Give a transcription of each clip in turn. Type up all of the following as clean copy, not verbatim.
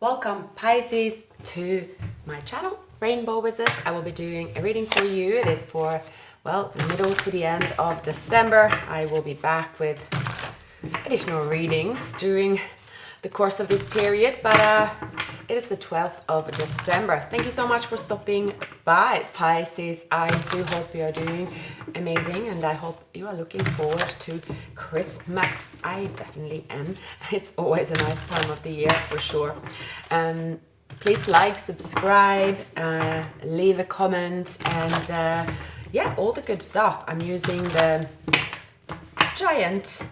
Welcome Pisces to my channel, Rainbow Wizard. I will be doing a reading for you. It is for, well, middle to the end of December. I will be back with additional readings during the course of this period, but it is the 12th of December. Thank you so much for stopping by, Pisces. I do hope you are doing amazing, and I hope you are looking forward to Christmas. I definitely am. It's always a nice time of the year for sure. Please like, subscribe, leave a comment, and yeah, all the good stuff. I'm using the giant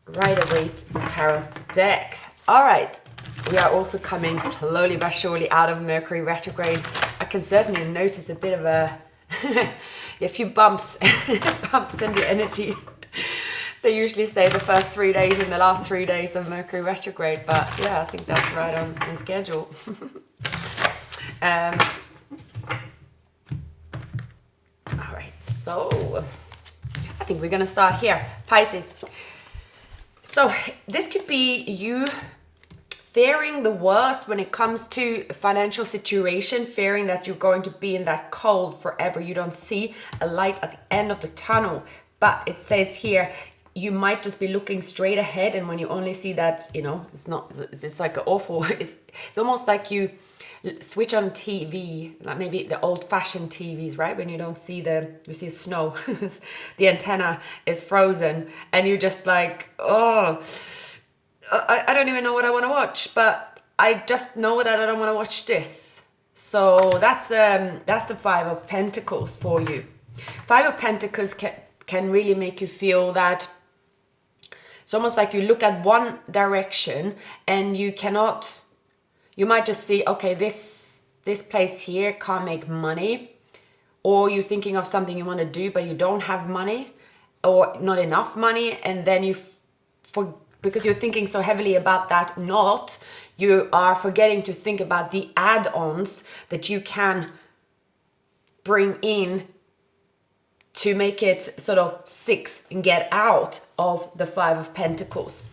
Rider-Waite tarot deck. All right, we are also coming slowly but surely out of Mercury retrograde. I can certainly notice a bit of a few bumps in the energy. They usually say the first 3 days and the last 3 days of Mercury retrograde, but yeah, I think that's right on schedule. All right, so I think we're gonna start here, Pisces. So this could be you fearing the worst when it comes to a financial situation, fearing that you're going to be in that cold forever. You don't see a light at the end of the tunnel. But it says here, you might just be looking straight ahead, and when you only see that, you know, it's like awful. It's almost like you switch on TV, like maybe the old-fashioned TVs, right? When you don't see you see snow, the antenna is frozen, and you're just like, oh, I don't even know what I want to watch, but I just know that I don't want to watch this. So that's the Five of Pentacles for you. Five of Pentacles can really make you feel that it's almost like you look at one direction and you might just see, okay, this place here can't make money, or you're thinking of something you want to do but you don't have money or not enough money, and then because you're thinking so heavily about that you are forgetting to think about the add-ons that you can bring in to make it sort of 6 and get out of the Five of Pentacles.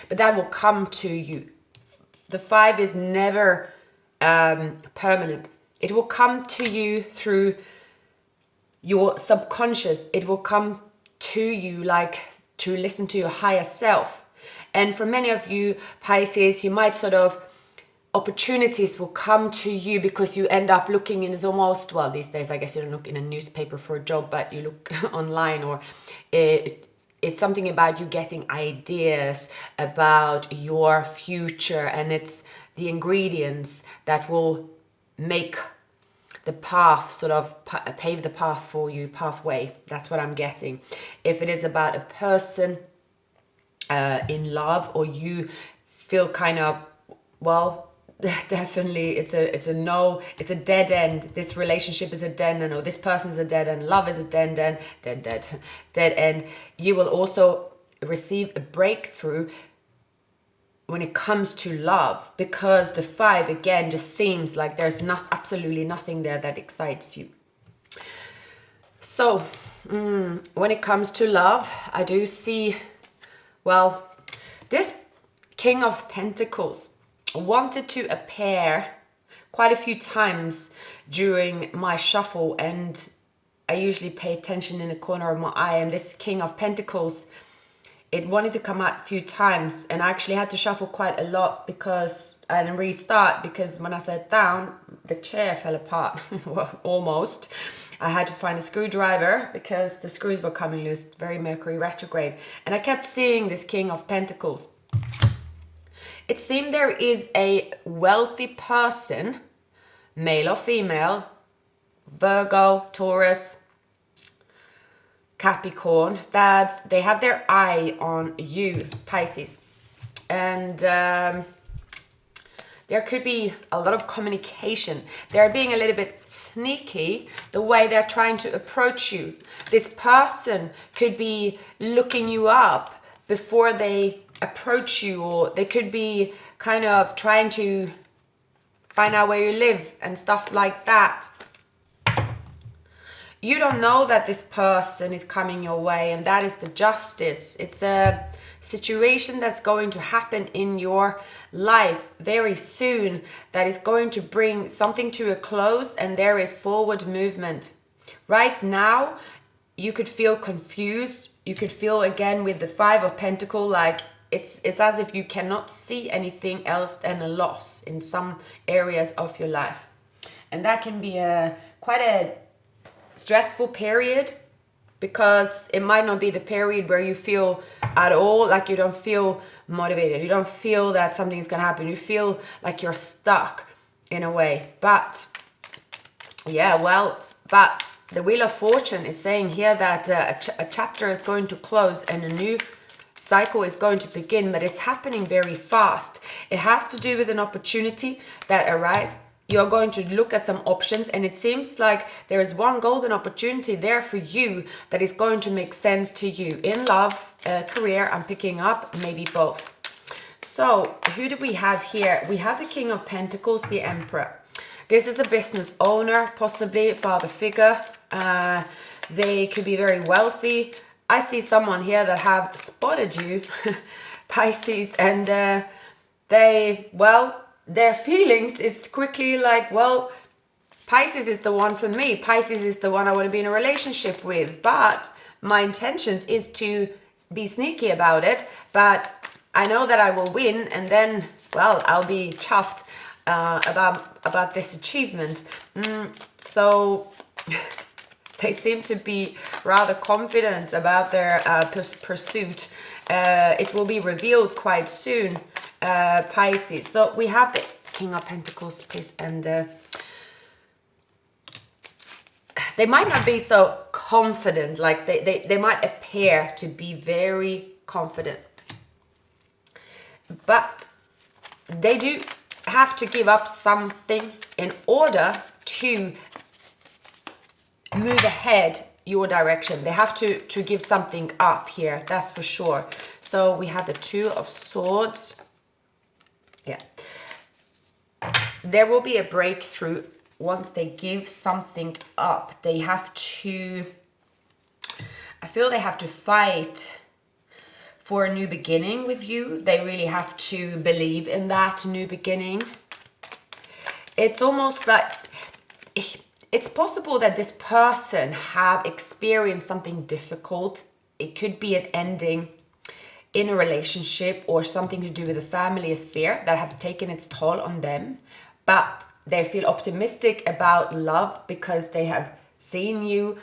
But that will come to you. The 5 is never permanent. It will come to you through your subconscious. It will come to you like to listen to your higher self. And for many of you, Pisces, you might opportunities will come to you because you end up looking in, it's almost, well, these days I guess you don't look in a newspaper for a job, but you look online, or it's something about you getting ideas about your future, and it's the ingredients that will make the path, pave the path for you, pathway. That's what I'm getting. If it is about a person in love, or you feel kind of, well, definitely it's a no, it's a dead end. This relationship is a dead end, or this person is a dead end. Love is a dead end. You will also receive a breakthrough when it comes to love, because the 5 again just seems like there's absolutely nothing there that excites you. So when it comes to love, I do see, well, this King of Pentacles wanted to appear quite a few times during my shuffle, and I usually pay attention in the corner of my eye, and this King of Pentacles, it wanted to come out a few times, and I actually had to shuffle quite a lot and restart, because when I sat down, the chair fell apart. Well, almost. I had to find a screwdriver because the screws were coming loose, very Mercury retrograde. And I kept seeing this King of Pentacles. It seemed there is a wealthy person, male or female, Virgo, Taurus, Capricorn, that they have their eye on you, Pisces. And there could be a lot of communication. They're being a little bit sneaky the way they're trying to approach you. This person could be looking you up before they approach you, or they could be kind of trying to find out where you live and stuff like that. You don't know that this person is coming your way, and that is the Justice. It's a situation that's going to happen in your life very soon that is going to bring something to a close, and there is forward movement. Right now, you could feel confused. You could feel again with the Five of Pentacles, like it's as if you cannot see anything else than a loss in some areas of your life. And that can be quite a stressful period, because it might not be the period where you feel at all like you don't feel motivated. You don't feel that something's going to happen. You feel like you're stuck in a way. But yeah, well, but the Wheel of Fortune is saying here that a chapter is going to close and a new cycle is going to begin, but it's happening very fast. It has to do with an opportunity that arises. You're going to look at some options, and it seems like there is one golden opportunity there for you that is going to make sense to you in love, career. I'm picking up maybe both. So who do we have here? We have the King of Pentacles, the Emperor. This is a business owner, possibly a father figure. They could be very wealthy. I see someone here that have spotted you, Pisces, and their feelings is quickly like, well, Pisces is the one for me. Pisces is the one I want to be in a relationship with. But my intentions is to be sneaky about it. But I know that I will win, and then, well, I'll be chuffed about this achievement. So they seem to be rather confident about their pursuit. It will be revealed quite soon, Pisces. So we have the King of Pentacles, please, and they might not be so confident, like they might appear to be very confident, but they do have to give up something in order to move ahead your direction. They have to give something up here, that's for sure. So we have the Two of Swords. Yeah, there will be a breakthrough once they give something up. They have to, I feel they have to fight for a new beginning with you. They really have to believe in that new beginning. It's almost like it's possible that this person have experienced something difficult. It could be an ending in a relationship or something to do with a family affair that have taken its toll on them. But they feel optimistic about love because they have seen you,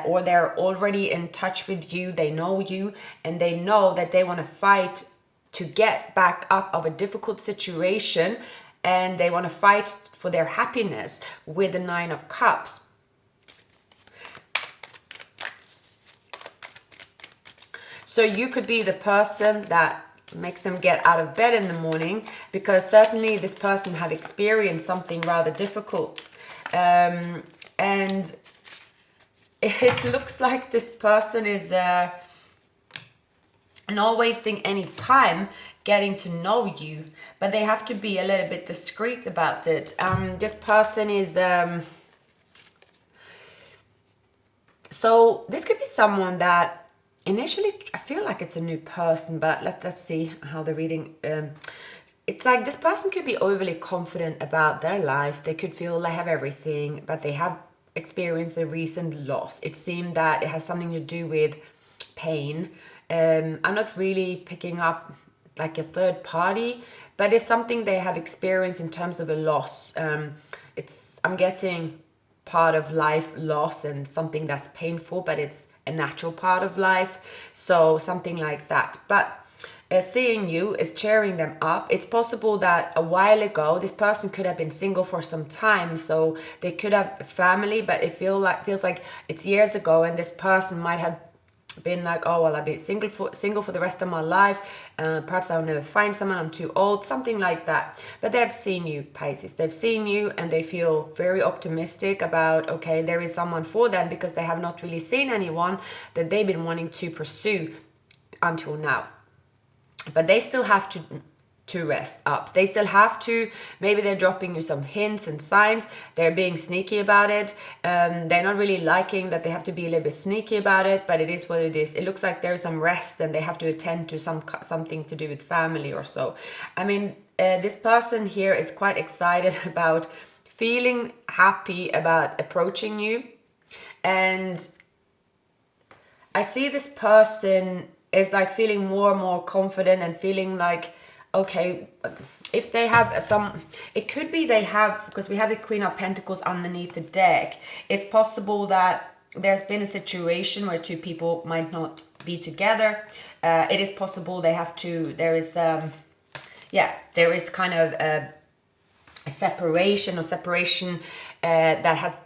or they're already in touch with you. They know you, and they know that they want to fight to get back up of a difficult situation, and they want to fight for their happiness with the Nine of Cups. So you could be the person that makes them get out of bed in the morning, because certainly this person have experienced something rather difficult. And it looks like this person is not wasting any time getting to know you, but they have to be a little bit discreet about it. This person is so this could be someone that initially, I feel like it's a new person, but let's see how the reading. It's like this person could be overly confident about their life. They could feel they have everything, but they have experienced a recent loss. It seemed that it has something to do with pain. I'm not really picking up like a third party, but it's something they have experienced in terms of a loss. I'm getting part of life loss and something that's painful, but it's a natural part of life. So something like that. But seeing you is cheering them up. It's possible that a while ago this person could have been single for some time, so they could have a family, but it feels like it's years ago, and this person might have been like, oh well, I'll be single for the rest of my life, perhaps I'll never find someone, I'm too old, something like that. But they've seen you, Pisces. They've seen you, and they feel very optimistic about, okay, there is someone for them, because they have not really seen anyone that they've been wanting to pursue until now. But they still have to to rest up. They still have to, maybe they're dropping you some hints and signs, they're being sneaky about it, they're not really liking that they have to be a little bit sneaky about it, but it is what it is. It looks like there's some rest and they have to attend to something to do with family or so. I mean, this person here is quite excited about feeling happy about approaching you, and I see this person is like feeling more and more confident and feeling like, okay, if they have some, it could be they have, because we have the Queen of Pentacles underneath the deck, it's possible that there's been a situation where two people might not be together. It is possible they have to, there is kind of a separation that have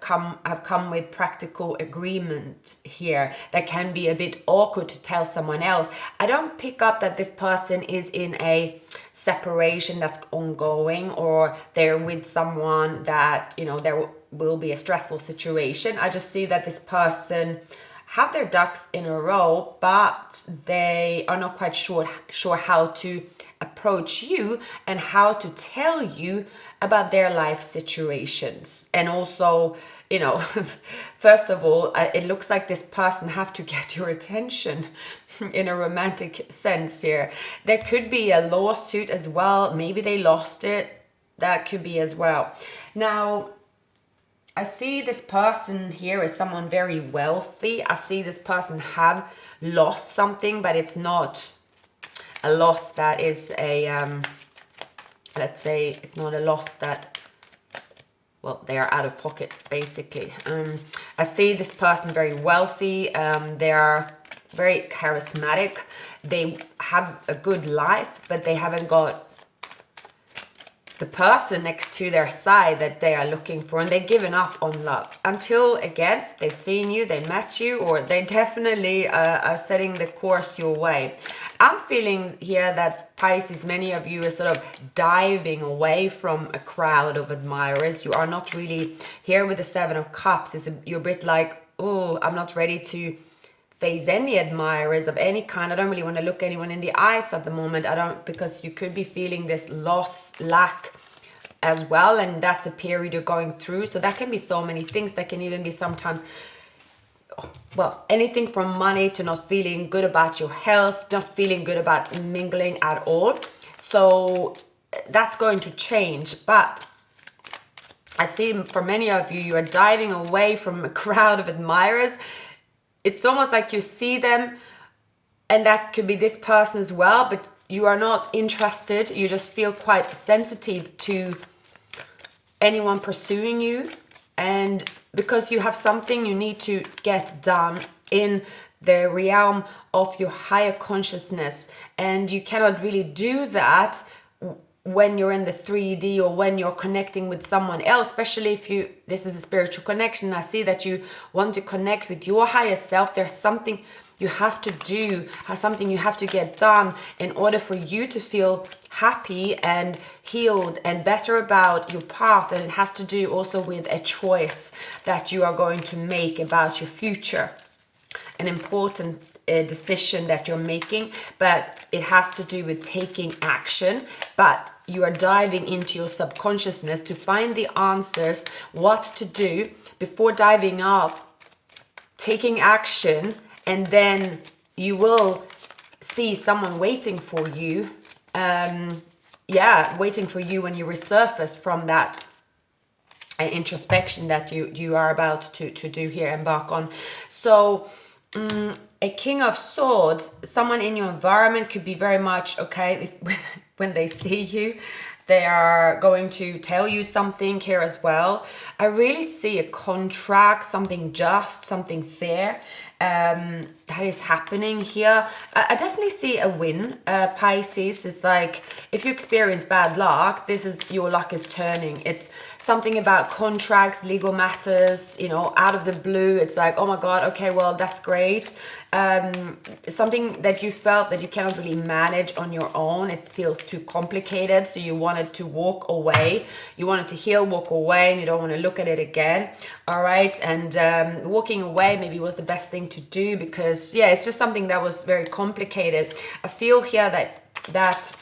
come with practical agreement here that can be a bit awkward to tell someone else. I don't pick up that this person is in a separation that's ongoing, or they're with someone that, you know, there will be a stressful situation. I just see that this person have their ducks in a row, but they are not quite sure how to approach you and how to tell you about their life situations. And also, you know, first of all, it looks like this person have to get your attention in a romantic sense here. There could be a lawsuit as well. Maybe they lost it. That could be as well. Now, I see this person here as someone very wealthy. I see this person have lost something, but it's not a loss that is a, let's say, it's not a loss that, well, they are out of pocket, basically. I see this person very wealthy. They are very charismatic. They have a good life, but they haven't got the person next to their side that they are looking for, and they've given up on love until, again, they've seen you, they met you, or they definitely are setting the course your way. I'm feeling here that Pisces, many of you are sort of diving away from a crowd of admirers. You are not really here with the Seven of Cups. You're a bit like, oh, I'm not ready to face any admirers of any kind. I don't really want to look anyone in the eyes at the moment. Because you could be feeling this loss, lack as well, and that's a period you're going through. So that can be so many things. That can even be sometimes, well, anything from money to not feeling good about your health, not feeling good about mingling at all. So that's going to change. But I see for many of you, you are diving away from a crowd of admirers. It's almost like you see them, and that could be this person as well, but you are not interested. You just feel quite sensitive to anyone pursuing you, and because you have something you need to get done in the realm of your higher consciousness, and you cannot really do that when you're in the 3D or when you're connecting with someone else, especially if this is a spiritual connection. I see that you want to connect with your higher self. There's something you have to do, something you have to get done in order for you to feel happy and healed and better about your path. And it has to do also with a choice that you are going to make about your future. An important decision that you're making, but it has to do with taking action. But you are diving into your subconsciousness to find the answers, what to do before diving up, taking action, and then you will see someone waiting for you. Waiting for you when you resurface from that introspection that you are about to do here, embark on. So a King of Swords, someone in your environment could be very much, okay, when they see you, they are going to tell you something here as well. I really see a contract, something just, something fair that is happening here. I definitely see a win. Pisces is like, if you experience bad luck, this is your luck is turning. It's something about contracts, legal matters, you know, out of the blue. It's like, oh my God, okay, well, that's great. Something that you felt that you cannot really manage on your own. It feels too complicated. So you wanted to walk away. You wanted to heal, walk away, and you don't want to look at it again. All right. And walking away maybe was the best thing to do because, yeah, it's just something that was very complicated. I feel here that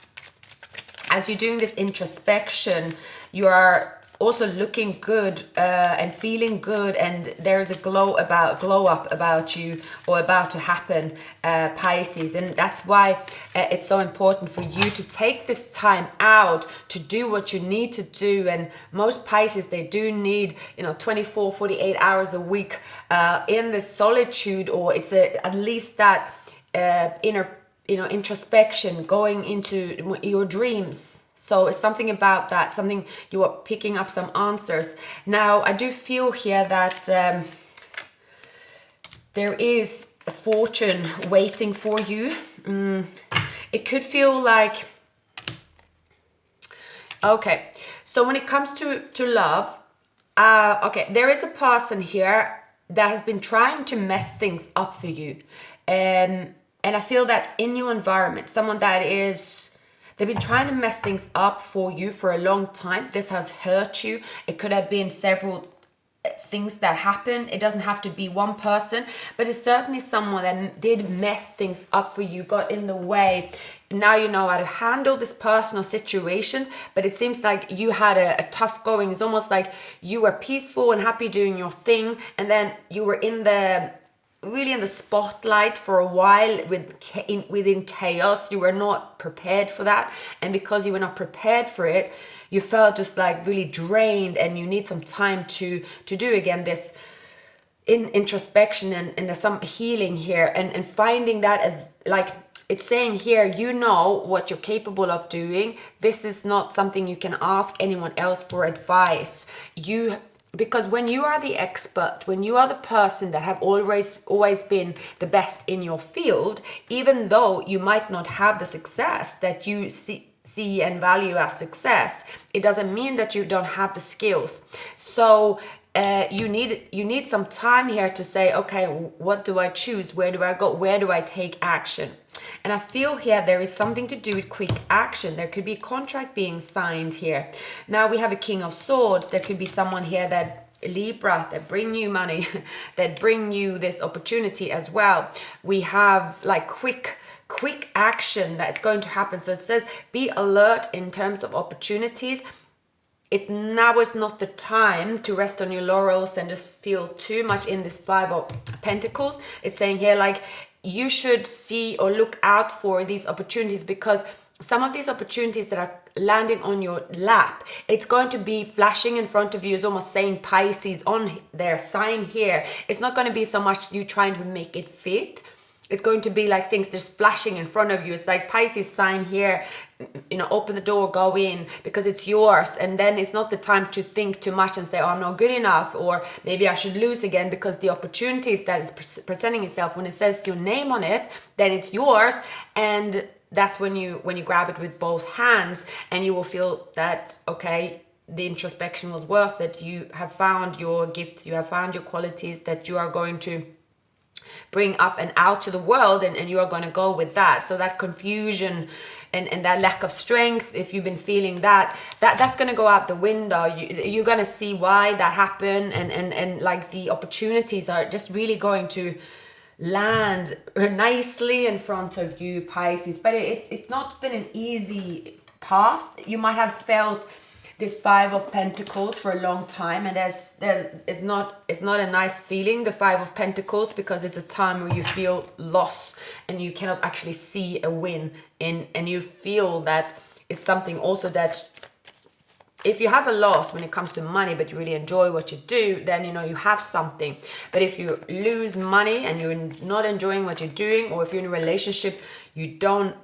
as you're doing this introspection, you are also looking good and feeling good, and there is a glow up about you, or about to happen, Pisces. And that's why it's so important for you to take this time out to do what you need to do. And most Pisces, they do need 24, 48 hours a week in the solitude, or it's at least that inner introspection, going into your dreams. So it's something about that, something you are picking up some answers. Now, I do feel here that there is a fortune waiting for you. It could feel like, okay, so when it comes to love, okay, there is a person here that has been trying to mess things up for you. And I feel that's in your environment, someone that is... They've been trying to mess things up for you for a long time. This has hurt you. It could have been several things that happened. It doesn't have to be one person, but it's certainly someone that did mess things up for you, got in the way. Now you know how to handle this personal situation, but it seems like you had a tough going. It's almost like you were peaceful and happy doing your thing, and then you were really in the spotlight for a while within chaos. You were not prepared for that, and because you were not prepared for it, you felt just like really drained, and you need some time to do again this introspection, and there's some healing here, and finding that, like it's saying here, you know what you're capable of doing. This is not something you can ask anyone else for advice. Because when you are the expert, when you are the person that have always been the best in your field, even though you might not have the success that you see and value as success, it doesn't mean that you don't have the skills. So you need some time here to say, okay, what do I choose? Where do I go? Where do I take action? And I feel here there is something to do with quick action. There could be a contract being signed here. Now we have a King of Swords. There could be someone here that Libra, that bring you money, that bring you this opportunity as well. We have like quick action that's going to happen. So it says be alert in terms of opportunities. Now is not the time to rest on your laurels and just feel too much in this Five of Pentacles. It's saying here like you should see or look out for these opportunities, because some of these opportunities that are landing on your lap, it's going to be flashing in front of you. It's almost saying Pisces on their sign here. It's not going to be so much you trying to make it fit. It's going to be like things just flashing in front of you. It's like Pisces sign here, open the door, go in, because it's yours. And then it's not the time to think too much and say, oh, I'm not good enough, or maybe I should lose again, because the opportunities that is presenting itself, when it says your name on it, then it's yours. And that's when you grab it with both hands, and you will feel that, okay, the introspection was worth it. You have found your gifts, you have found your qualities that you are going to bring up and out to the world, and you are going to go with that. So that confusion and that lack of strength, if you've been feeling that's going to go out the window. You're going to see why that happened, and like the opportunities are just really going to land nicely in front of you, Pisces. But it's not been an easy path. You might have felt this Five of Pentacles for a long time, and it's not a nice feeling, the Five of Pentacles, because it's a time where you feel lost and you cannot actually see a win in, and you feel that it's something also that if you have a loss when it comes to money, but you really enjoy what you do, then you have something. But if you lose money and you're not enjoying what you're doing, or if you're in a relationship, you don't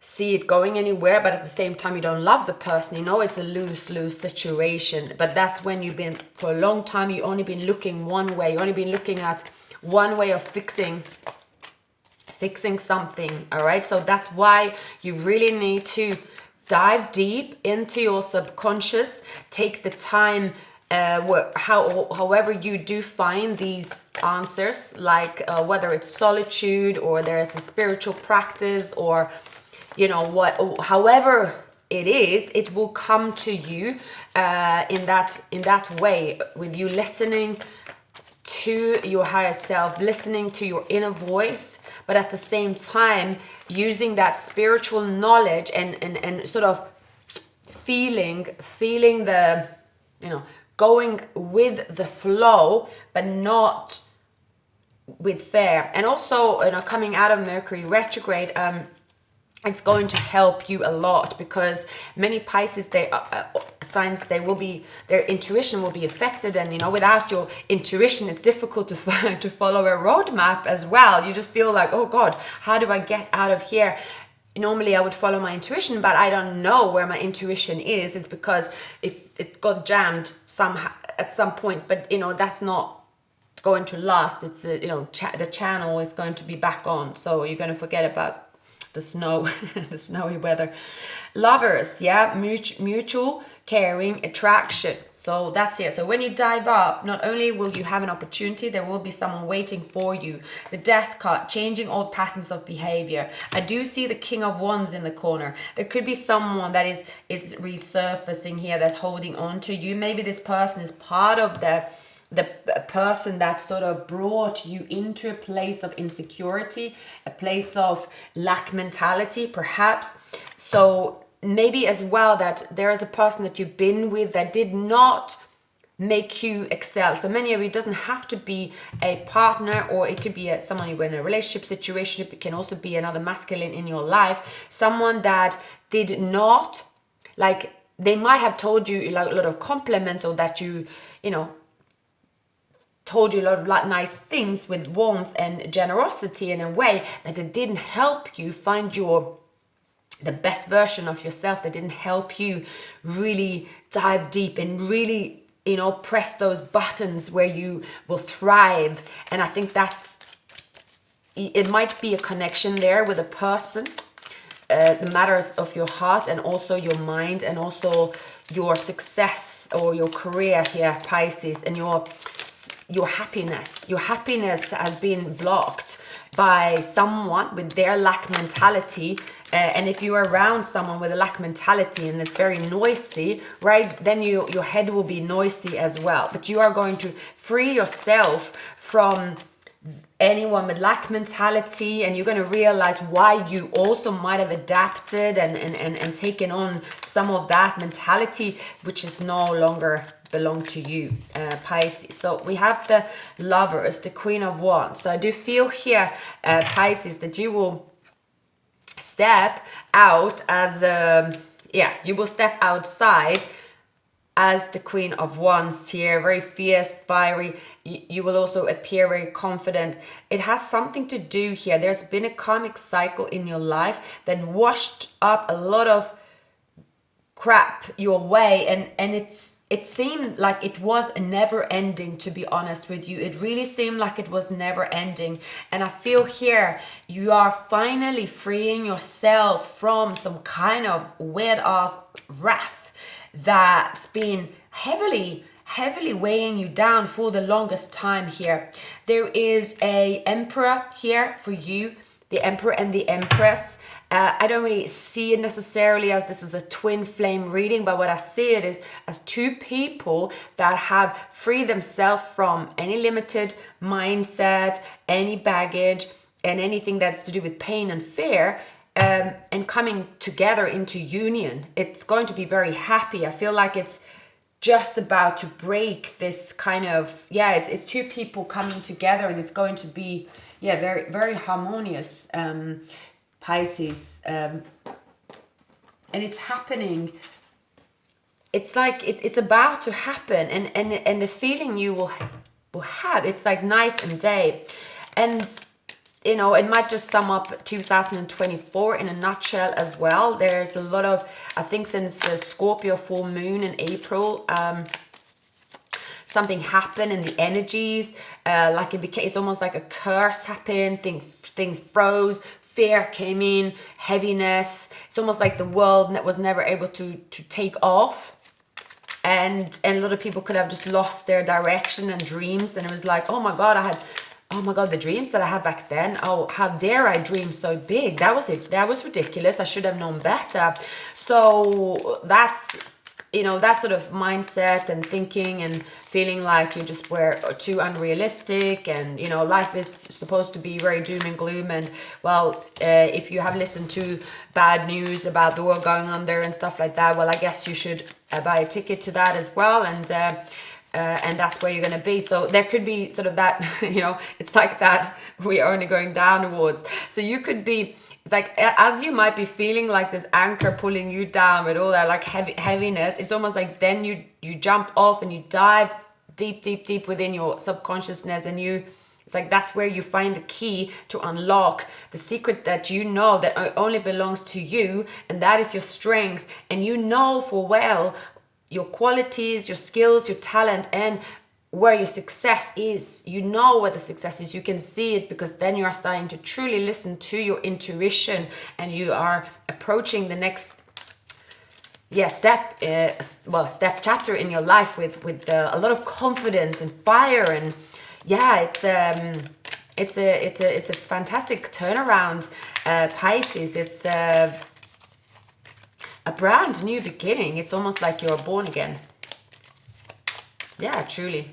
see it going anywhere, but at the same time you don't love the person, it's a lose-lose situation. But that's when you've been, for a long time, you only been looking one way. You've only been looking at one way of fixing something. All right, so that's why you really need to dive deep into your subconscious. Take the time, however you do find these answers, like whether it's solitude, or there is a spiritual practice, or however it is, it will come to you in that way, with you listening to your higher self, listening to your inner voice, but at the same time using that spiritual knowledge and sort of feeling the, you know, going with the flow, but not with fear. And also, you know, coming out of Mercury retrograde, it's going to help you a lot, because many Pisces, signs, their intuition will be affected, and you know, without your intuition, it's difficult to follow a roadmap as well. You just feel like, oh God, how do I get out of here? Normally I would follow my intuition, but I don't know where my intuition is. It's because if it got jammed somehow at some point, but you know, that's not going to last. It's you know, the channel is going to be back on, so you're going to forget about the snow, the snowy weather. Lovers, yeah, mutual caring attraction. So that's it. So when you dive up, not only will you have an opportunity, there will be someone waiting for you. The Death card, changing old patterns of behavior. I do see the King of Wands in the corner. There could be someone that is resurfacing here, that's holding on to you. Maybe this person is part of the person that sort of brought you into a place of insecurity, a place of lack mentality, perhaps. So maybe as well that there is a person that you've been with that did not make you excel. So many of you, it doesn't have to be a partner, or it could be someone you were in a relationship situation. It can also be another masculine in your life, someone that did not, like, they might have told you like a lot of compliments, or that you know, told you a lot of nice things with warmth and generosity in a way, but it didn't help you find the best version of yourself. That didn't help you really dive deep and really, you know, press those buttons where you will thrive. And I think it might be a connection there with a person, the matters of your heart, and also your mind, and also your success or your career here, Pisces, and your happiness. Your happiness has been blocked by someone with their lack mentality. And if you're around someone with a lack mentality and it's very noisy, right, then your head will be noisy as well. But you are going to free yourself from anyone with lack mentality, and you're going to realize why you also might have adapted and taken on some of that mentality, which is no longer belong to you, Pisces. So we have the Lovers, the Queen of Wands. So I do feel here, Pisces, that you will step out as you will step outside as the Queen of Wands here, very fierce, fiery. You will also appear very confident. It has something to do here. There's been a karmic cycle in your life that washed up a lot of crap your way, and it seemed like it was never ending, to be honest with you. It really seemed like it was never ending. And I feel here you are finally freeing yourself from some kind of weird ass wrath that's been heavily weighing you down for the longest time here. There is a Emperor here for you, the Emperor and the Empress. I don't really see it necessarily as this is a twin flame reading, but what I see it is as two people that have freed themselves from any limited mindset, any baggage, and anything that's to do with pain and fear, and coming together into union. It's going to be very happy. I feel like it's just about to break this kind of, it's two people coming together, and it's going to be, very, very harmonious, Pisces. And it's happening. It's like, it's about to happen. And the feeling you will have, it's like night and day. And you know, it might just sum up 2024 in a nutshell as well. There's a lot of, I think since Scorpio full moon in April, something happened in the energies, like it's almost like a curse happened, things froze, fear came in, heaviness. It's almost like the world was never able to take off. And a lot of people could have just lost their direction and dreams. And it was like, oh my God, the dreams that I had back then. Oh, how dare I dream so big? That was it. That was ridiculous. I should have known better. So that's that sort of mindset and thinking and feeling like you just were too unrealistic, and life is supposed to be very doom and gloom, and well, if you have listened to bad news about the world going on there and stuff like that, well, I guess you should buy a ticket to that as well, and that's where you're going to be. So there could be sort of that, it's like that we are only going downwards. So you could be, it's like, as you might be feeling like this anchor pulling you down with all that like heaviness, it's almost like then you jump off and you dive deep within your subconsciousness, and it's like that's where you find the key to unlock the secret that that only belongs to you, and that is your strength. And for well your qualities, your skills, your talent, and where your success is. Where the success is. You can see it, because then you are starting to truly listen to your intuition, and you are approaching the next step chapter in your life with a lot of confidence and fire. And it's a fantastic turnaround, Pisces. It's a brand new beginning. It's almost like you're born again. Yeah, truly.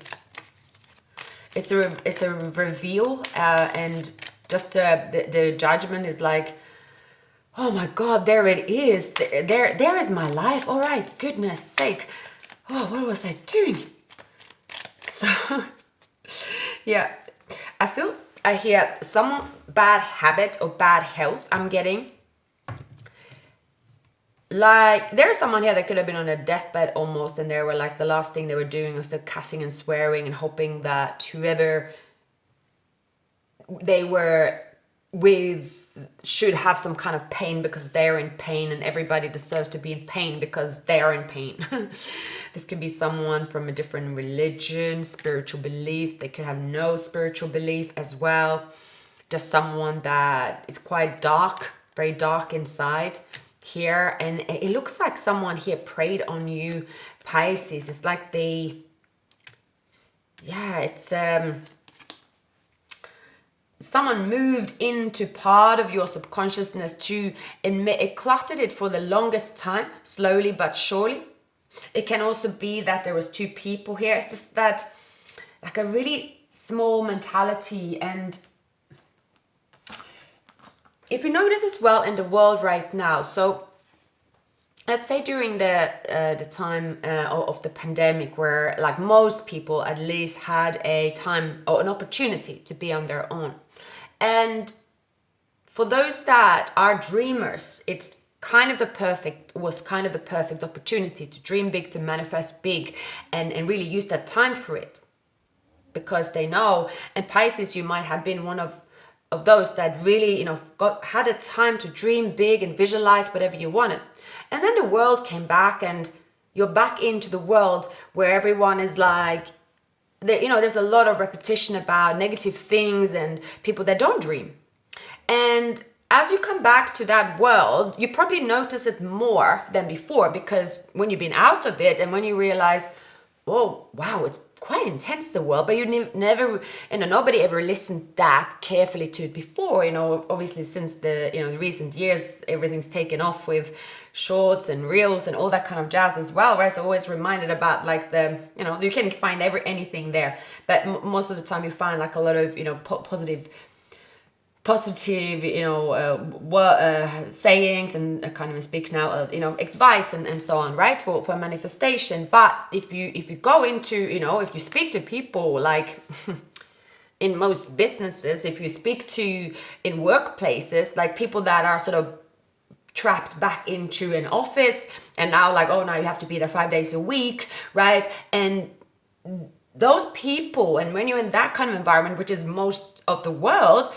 It's a reveal, and just the judgment is like, oh my God, there it is. There is my life. All right, goodness sake. Oh, what was I doing? So, yeah, I hear some bad habits or bad health I'm getting. Like, there's someone here that could have been on a deathbed almost, and they were like, the last thing they were doing was the cussing and swearing and hoping that whoever they were with should have some kind of pain, because they're in pain, and everybody deserves to be in pain because they are in pain. This could be someone from a different religion, spiritual belief. They could have no spiritual belief as well. Just someone that is quite dark, very dark inside here, and it looks like someone here preyed on you, Pisces. It's like someone moved into part of your subconsciousness to admit it, cluttered it for the longest time, slowly but surely. It can also be that there was two people here. It's just that like a really small mentality. And if you notice as well in the world right now, so let's say during the time of the pandemic, where like most people at least had a time or an opportunity to be on their own. And for those that are dreamers, was kind of the perfect opportunity to dream big, to manifest big, and really use that time for it. Because they know, and Pisces, you might have been one of those that really, had a time to dream big and visualize whatever you wanted. And then the world came back, and you're back into the world where everyone is like, there's a lot of repetition about negative things and people that don't dream. And as you come back to that world, you probably notice it more than before, because when you've been out of it and when you realize, oh, wow, it's quite intense, the world, but you never, nobody ever listened that carefully to it before. Obviously since the recent years, everything's taken off with shorts and reels and all that kind of jazz as well, right? So always reminded about like you can find anything there, but most of the time you find like a lot of positive sayings, and I can't even speak now, advice and so on, right, for manifestation. But if you go into, if you speak to people like in most businesses, if you speak to in workplaces, like people that are sort of trapped back into an office, and now like, oh, now you have to be there 5 days a week, right? And those people, and when you're in that kind of environment, which is most of the world,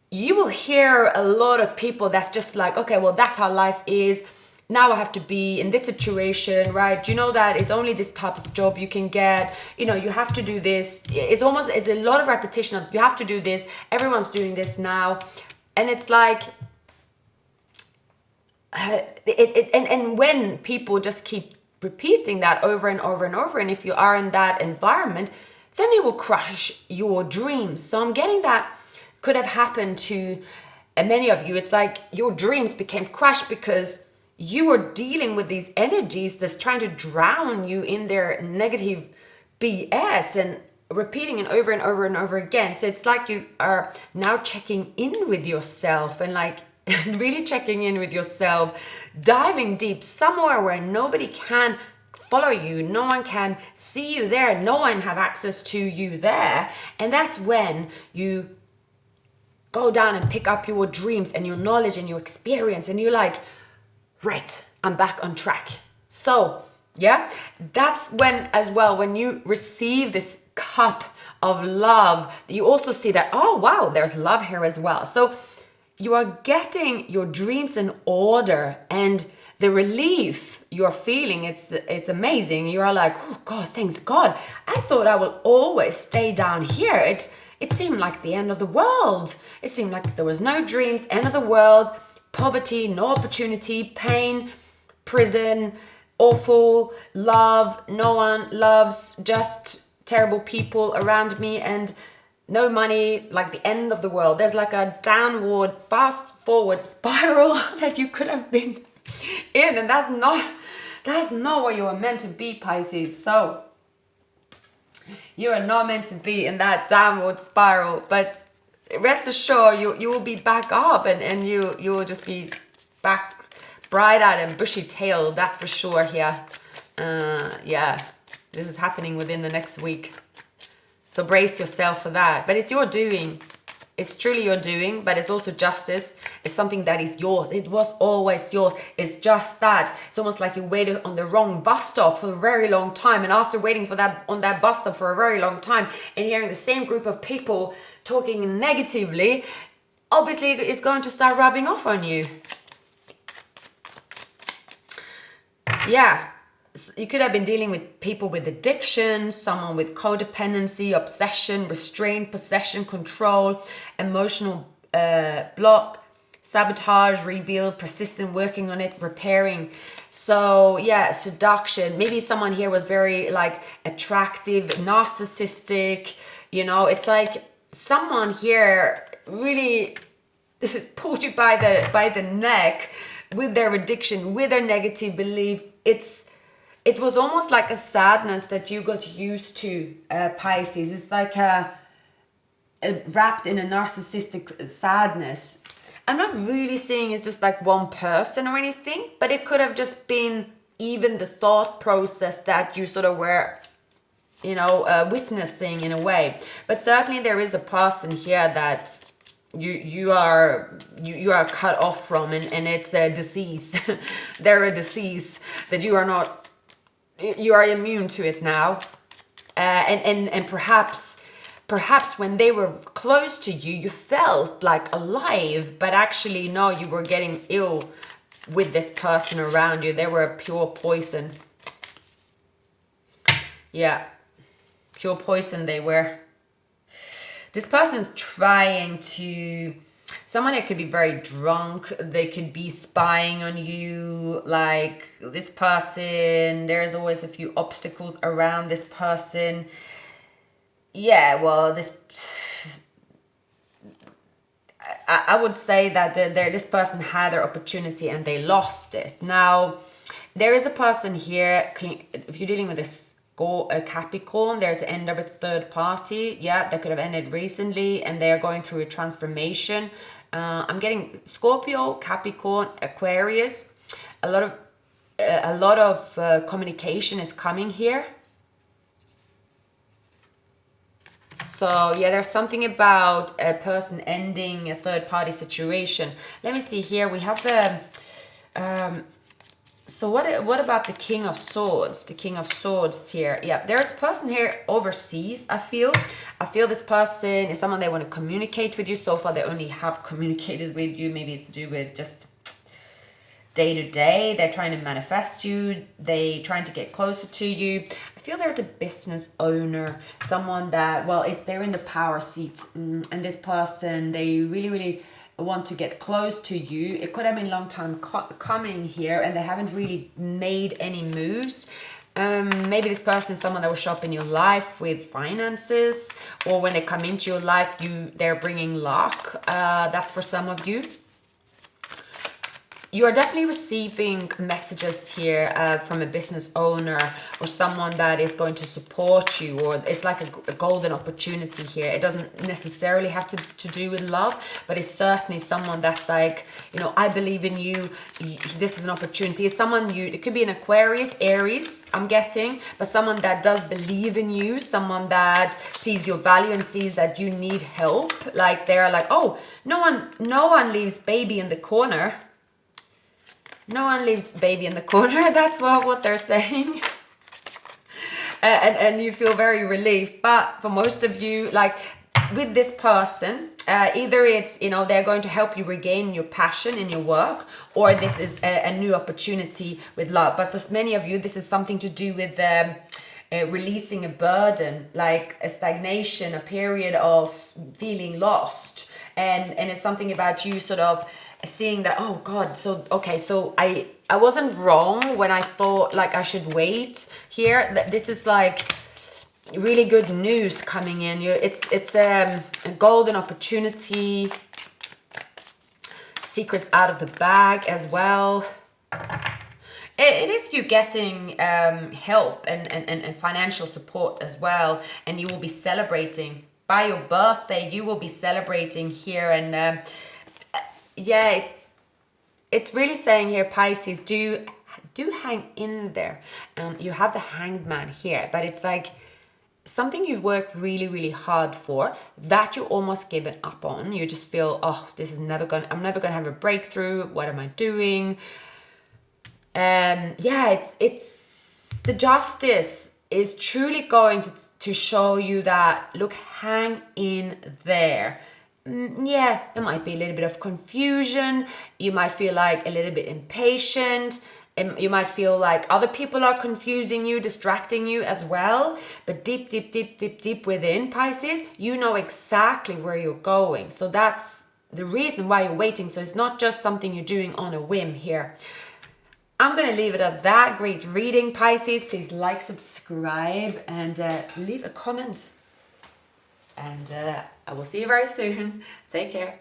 you will hear a lot of people that's just like, okay, well, that's how life is. Now I have to be in this situation, right? You know that it's only this type of job you can get. You have to do this. It's a lot of repetition of you have to do this. Everyone's doing this now. And it's like, and when people just keep repeating that over and over and over, and if you are in that environment, then it will crush your dreams. So I'm getting that could have happened to many of you. It's like your dreams became crushed because you are dealing with these energies that's trying to drown you in their negative BS and repeating it over and over and over again. So it's like you are now checking in with yourself and like really checking in with yourself, diving deep somewhere where nobody can follow you, no one can see you there, no one have access to you there. And that's when you go down and pick up your dreams and your knowledge and your experience, and you're like, right, I'm back on track. So yeah, that's when as well, when you receive this cup of love, you also see that, oh wow, there's love here as well. So you are getting your dreams in order, and the relief you're feeling, it's amazing. You are like, oh God, thanks God. I thought I will always stay down here. It seemed like the end of the world. It seemed like there was no dreams, end of the world, poverty, no opportunity, pain, prison, awful, love, no one loves, just terrible people around me, and no money, like the end of the world. There's like a downward, fast forward spiral that you could have been in, and that's not what you are meant to be, Pisces. So you are not meant to be in that downward spiral, but rest assured you will be back up, and you will just be back bright-eyed and bushy-tailed, that's for sure here. Yeah, this is happening within the next week. So brace yourself for that. But it's your doing. It's truly your doing, but it's also justice. It's something that is yours. It was always yours. It's just that. It's almost like you waited on the wrong bus stop for a very long time. And after waiting for that on that bus stop for a very long time and hearing the same group of people talking negatively, obviously it's going to start rubbing off on you. Yeah. You could have been dealing with people with addiction, someone with codependency, obsession, restraint, possession, control, emotional block, sabotage, rebuild, persistent, working on it, repairing. So yeah, seduction. Maybe someone here was very like attractive, narcissistic, you know, it's like someone here really pulled you by the neck with their addiction, with their negative belief. It was almost like a sadness that you got used to, Pisces. It's like wrapped in a narcissistic sadness. I'm not really saying it's just like one person or anything, but it could have just been even the thought process that you sort of were, you know, witnessing in a way. But certainly there is a person here that you are cut off from, and it's a disease. They're a disease that you are immune to it now, and perhaps when they were close to you, you felt like alive, but actually no, you were getting ill with this person around you. They were pure poison. Yeah, pure poison they were. This person's trying to... Someone that could be very drunk, they could be spying on you, like this person, there's always a few obstacles around this person. Yeah, well, I would say that this person had their opportunity and they lost it. Now, there is a person here, if you're dealing with a Capricorn, there's the end of a third party. Yeah, that could have ended recently, and they're going through a transformation. I'm getting Scorpio, Capricorn, Aquarius. A lot of communication is coming here. So yeah, there's something about a person ending a third party situation. Let me see here. We have the so what about the King of Swords? The King of Swords here. Yeah, there's a person here overseas, I feel. This person is someone they want to communicate with you. So far, they only have communicated with you. Maybe it's to do with just day to day. They're trying to manifest you. They trying to get closer to you. I feel there's a business owner, someone that, well, they're in the power seat. And this person, they really, really want to get close to you. It could have been a long time coming here, and they haven't really made any moves. Maybe this person is someone that will show up in your life with finances, or when they come into your life, they're bringing luck. That's for some of you. you are definitely receiving messages here from a business owner or someone that is going to support you, or it's like a golden opportunity here. It doesn't necessarily have to do with love, but it's certainly someone that's like, you know, I believe in you. This is an opportunity. It's someone it could be an Aquarius, Aries, I'm getting, but someone that does believe in you, someone that sees your value and sees that you need help. Like they're like, oh, no one leaves baby in the corner. No one leaves baby in the corner. That's what they're saying. And you feel very relieved. But for most of you, like with this person, either it's, you know, they're going to help you regain your passion in your work, or this is a new opportunity with love. But for many of you, this is something to do with releasing a burden, like a stagnation, a period of feeling lost. And it's something about you sort of seeing that, oh God, so okay, so I wasn't wrong when I thought like I should wait here. This is like really good news coming in. It's a golden opportunity, secrets out of the bag as well. It is you getting help and financial support as well, and you will be celebrating by your birthday. You will be celebrating here, and yeah, it's really saying here, Pisces, do hang in there. You have the Hanged Man here, but it's like something you've worked really, really hard for that you almost given up on. You just feel, oh, I'm never gonna have a breakthrough. What am I doing? Yeah, it's the Justice is truly going to show you that, look, hang in there. Yeah, there might be a little bit of confusion. You might feel like a little bit impatient. You might feel like other people are confusing you, distracting you as well. But deep, deep, deep, deep, deep within, Pisces, you know exactly where you're going. So that's the reason why you're waiting. So it's not just something you're doing on a whim here. I'm going to leave it at that. Great reading, Pisces. Please like, subscribe, and leave a comment. And I will see you very soon. Take care.